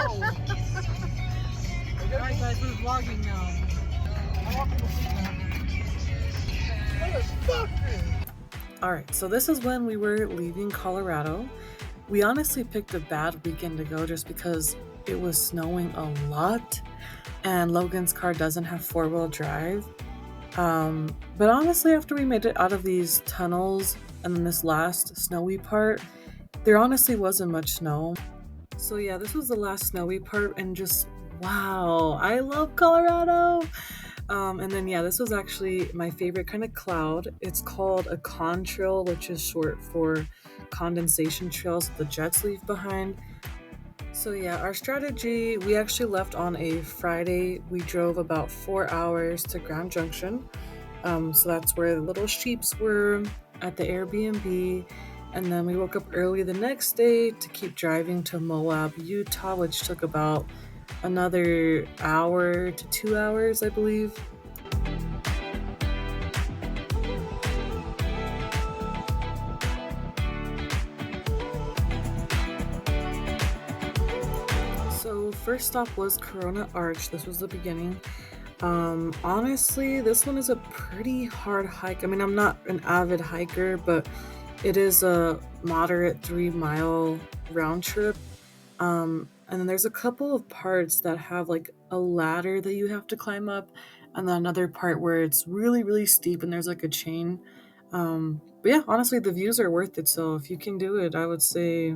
Alright guys, we're vlogging now. I want people to see that. Motherfucker! Alright, so this is when we were leaving Colorado. We honestly picked a bad weekend to go just because it was snowing a lot and Logan's car doesn't have four-wheel drive. But honestly, after we made it out of these tunnels and then this last snowy part, there honestly wasn't much snow. So yeah, this was the last snowy part and just wow, I love Colorado. And then yeah, this was actually my favorite kind of cloud. It's called a contrail, which is short for condensation trails that the jets leave behind. So yeah, our strategy, we actually left on a Friday. We drove about 4 hours to Grand Junction. So that's where the little sheeps were at the Airbnb. And then we woke up early the next day to keep driving to Moab, Utah, which took about another hour to 2 hours, I believe. So first stop was Corona Arch. This was the beginning. Honestly, this one is a pretty hard hike. I mean, I'm not an avid hiker, but it is a moderate 3 mile round trip. And then there's a couple of parts that have like a ladder that you have to climb up, and then another part where it's really, really steep and there's like a chain. But yeah, honestly, the views are worth it. So if you can do it, I would say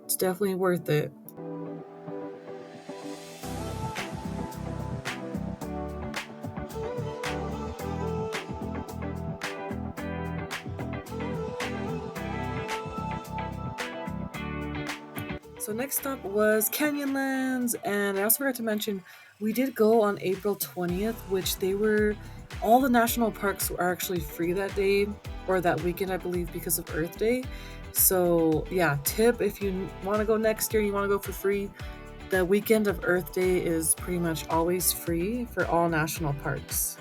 it's definitely worth it. So next stop was Canyonlands, and I also forgot to mention we did go on April 20th, which all the national parks are actually free that day or that weekend, I believe, because of Earth Day. So yeah, tip if you want to go next year, you want to go for free. The weekend of Earth Day is pretty much always free for all national parks.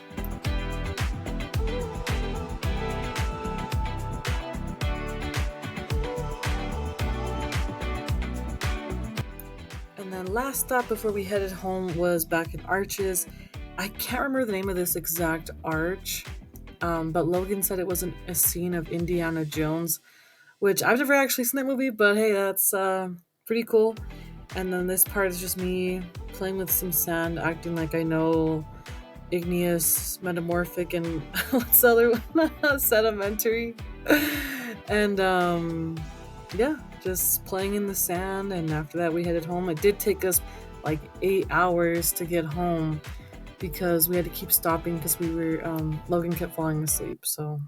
And then last stop before we headed home was back in Arches. I can't remember the name of this exact arch, but Logan said it was a scene of Indiana Jones, which I've never actually seen that movie, but hey, that's pretty cool. And then this part is just me playing with some sand, acting like I know igneous, metamorphic, and what's the other one? Sedimentary. And yeah, just playing in the sand. And after that, we headed home. It did take us like 8 hours to get home because we had to keep stopping because Logan kept falling asleep. So